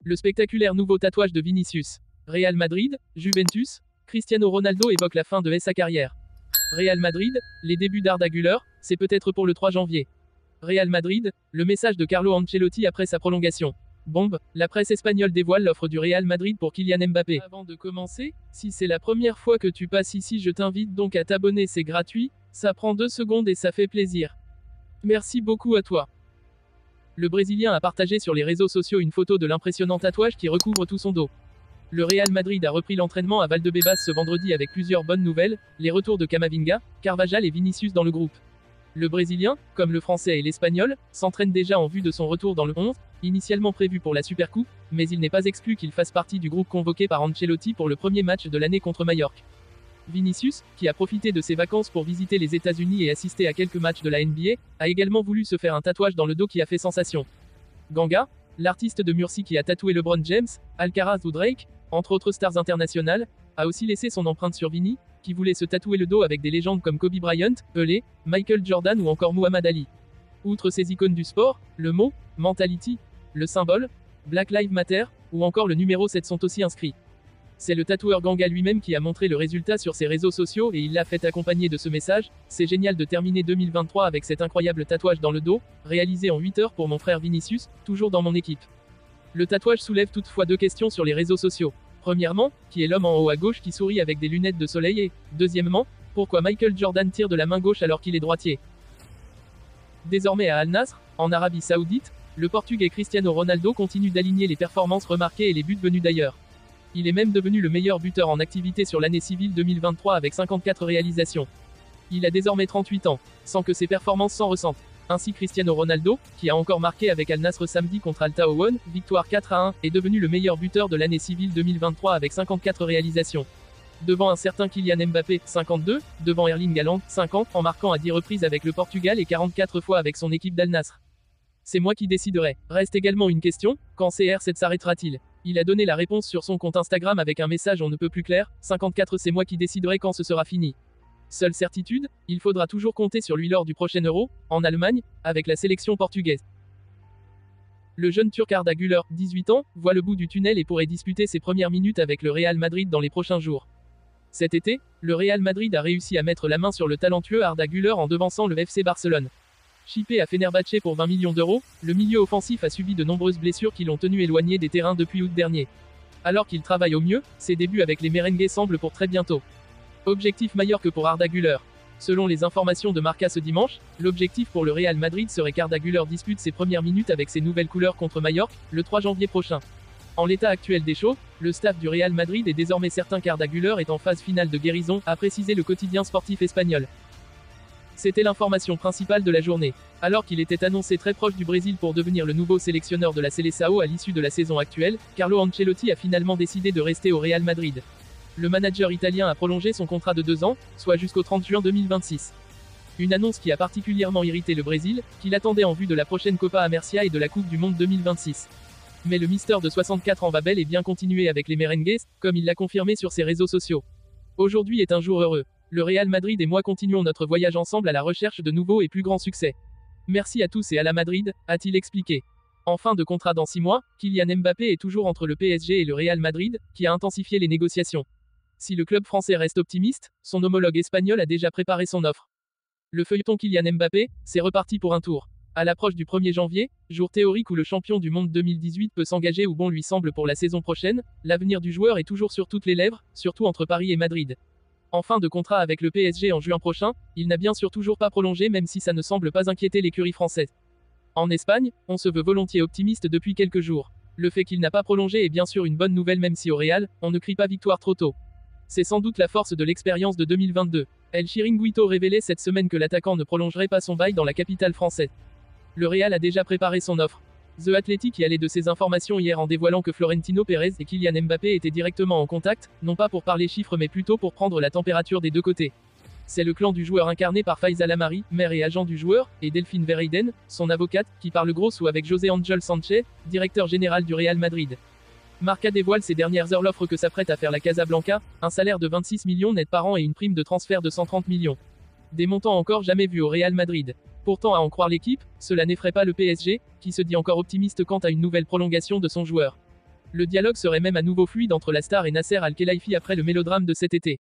Le spectaculaire nouveau tatouage de Vinicius. Real Madrid, Juventus, Cristiano Ronaldo évoque la fin de sa carrière. Real Madrid, les débuts d'Arda Güler, c'est peut-être pour le 3 janvier. Real Madrid, le message de Carlo Ancelotti après sa prolongation. Bombe, la presse espagnole dévoile l'offre du Real Madrid pour Kylian Mbappé. Avant de commencer, si c'est la première fois que tu passes ici, je t'invite donc à t'abonner, c'est gratuit, ça prend 2 secondes et ça fait plaisir. Merci beaucoup à toi. Le Brésilien a partagé sur les réseaux sociaux une photo de l'impressionnant tatouage qui recouvre tout son dos. Le Real Madrid a repris l'entraînement à Valdebebas ce vendredi avec plusieurs bonnes nouvelles, les retours de Camavinga, Carvajal et Vinicius dans le groupe. Le Brésilien, comme le Français et l'Espagnol, s'entraîne déjà en vue de son retour dans le 11, initialement prévu pour la Supercoupe, mais il n'est pas exclu qu'il fasse partie du groupe convoqué par Ancelotti pour le premier match de l'année contre Majorque. Vinicius, qui a profité de ses vacances pour visiter les États-Unis et assister à quelques matchs de la NBA, a également voulu se faire un tatouage dans le dos qui a fait sensation. Ganga, l'artiste de Murcie qui a tatoué LeBron James, Alcaraz ou Drake, entre autres stars internationales, a aussi laissé son empreinte sur Vini, qui voulait se tatouer le dos avec des légendes comme Kobe Bryant, Pelé, Michael Jordan ou encore Muhammad Ali. Outre ces icônes du sport, le mot « mentality », le symbole « Black Lives Matter » ou encore le numéro 7 sont aussi inscrits. C'est le tatoueur Ganga lui-même qui a montré le résultat sur ses réseaux sociaux et il l'a fait accompagner de ce message. C'est génial de terminer 2023 avec cet incroyable tatouage dans le dos, réalisé en 8 heures pour mon frère Vinicius, toujours dans mon équipe. Le tatouage soulève toutefois 2 questions sur les réseaux sociaux. Premièrement, qui est l'homme en haut à gauche qui sourit avec des lunettes de soleil et, deuxièmement, pourquoi Michael Jordan tire de la main gauche alors qu'il est droitier. Désormais à Al Nasr, en Arabie Saoudite, le Portugais Cristiano Ronaldo continue d'aligner les performances remarquées et les buts venus d'ailleurs. Il est même devenu le meilleur buteur en activité sur l'année civile 2023 avec 54 réalisations. Il a désormais 38 ans, sans que ses performances s'en ressentent. Ainsi Cristiano Ronaldo, qui a encore marqué avec Al Nasr samedi contre Al Taoun, victoire 4-1, est devenu le meilleur buteur de l'année civile 2023 avec 54 réalisations. Devant un certain Kylian Mbappé, 52, devant Erling Haaland, 50, en marquant à 10 reprises avec le Portugal et 44 fois avec son équipe d'Al Nasr. C'est moi qui déciderai. Reste également une question, quand CR7 s'arrêtera-t-il ? Il a donné la réponse sur son compte Instagram avec un message on ne peut plus clair, 54 c'est moi qui déciderai quand ce sera fini. Seule certitude, il faudra toujours compter sur lui lors du prochain Euro, en Allemagne, avec la sélection portugaise. Le jeune Turc Arda Güler, 18 ans, voit le bout du tunnel et pourrait disputer ses premières minutes avec le Real Madrid dans les prochains jours. Cet été, le Real Madrid a réussi à mettre la main sur le talentueux Arda Güler en devançant le FC Barcelone. Chippé à Fenerbahçe pour 20 millions d'euros, le milieu offensif a subi de nombreuses blessures qui l'ont tenu éloigné des terrains depuis août dernier. Alors qu'il travaille au mieux, ses débuts avec les merengues semblent pour très bientôt. Objectif Majorque pour Arda Güler. Selon les informations de Marca ce dimanche, l'objectif pour le Real Madrid serait qu'Arda Güler dispute ses premières minutes avec ses nouvelles couleurs contre Majorque, le 3 janvier prochain. En l'état actuel des choses, le staff du Real Madrid est désormais certain qu'Arda Güler est en phase finale de guérison, a précisé le quotidien sportif espagnol. C'était l'information principale de la journée. Alors qu'il était annoncé très proche du Brésil pour devenir le nouveau sélectionneur de la Seleção à l'issue de la saison actuelle, Carlo Ancelotti a finalement décidé de rester au Real Madrid. Le manager italien a prolongé son contrat de 2 ans, soit jusqu'au 30 juin 2026. Une annonce qui a particulièrement irrité le Brésil, qui l'attendait en vue de la prochaine Copa América et de la Coupe du Monde 2026. Mais le Mister de 64 ans va bel et bien continuer avec les merengues, comme il l'a confirmé sur ses réseaux sociaux. Aujourd'hui est un jour heureux. Le Real Madrid et moi continuons notre voyage ensemble à la recherche de nouveaux et plus grands succès. Merci à tous et à la Madrid, a-t-il expliqué. En fin de contrat dans 6 mois, Kylian Mbappé est toujours entre le PSG et le Real Madrid, qui a intensifié les négociations. Si le club français reste optimiste, son homologue espagnol a déjà préparé son offre. Le feuilleton Kylian Mbappé, c'est reparti pour un tour. À l'approche du 1er janvier, jour théorique où le champion du monde 2018 peut s'engager où bon lui semble pour la saison prochaine, l'avenir du joueur est toujours sur toutes les lèvres, surtout entre Paris et Madrid. En fin de contrat avec le PSG en juin prochain, il n'a bien sûr toujours pas prolongé même si ça ne semble pas inquiéter l'écurie française. En Espagne, on se veut volontiers optimiste depuis quelques jours. Le fait qu'il n'a pas prolongé est bien sûr une bonne nouvelle même si au Real, on ne crie pas victoire trop tôt. C'est sans doute la force de l'expérience de 2022. El Chiringuito révélait cette semaine que l'attaquant ne prolongerait pas son bail dans la capitale française. Le Real a déjà préparé son offre. The Athletic y allait de ses informations hier en dévoilant que Florentino Pérez et Kylian Mbappé étaient directement en contact, non pas pour parler chiffres mais plutôt pour prendre la température des deux côtés. C'est le clan du joueur incarné par Faisal Amari, mère et agent du joueur, et Delphine Verheyden, son avocate, qui parle gros ou avec José Ángel Sánchez, directeur général du Real Madrid. Marca dévoile ces dernières heures l'offre que s'apprête à faire la Casablanca, un salaire de 26 millions net par an et une prime de transfert de 130 millions. Des montants encore jamais vus au Real Madrid. Pourtant à en croire l'équipe, cela n'effraie pas le PSG, qui se dit encore optimiste quant à une nouvelle prolongation de son joueur. Le dialogue serait même à nouveau fluide entre la star et Nasser Al-Khelaifi après le mélodrame de cet été.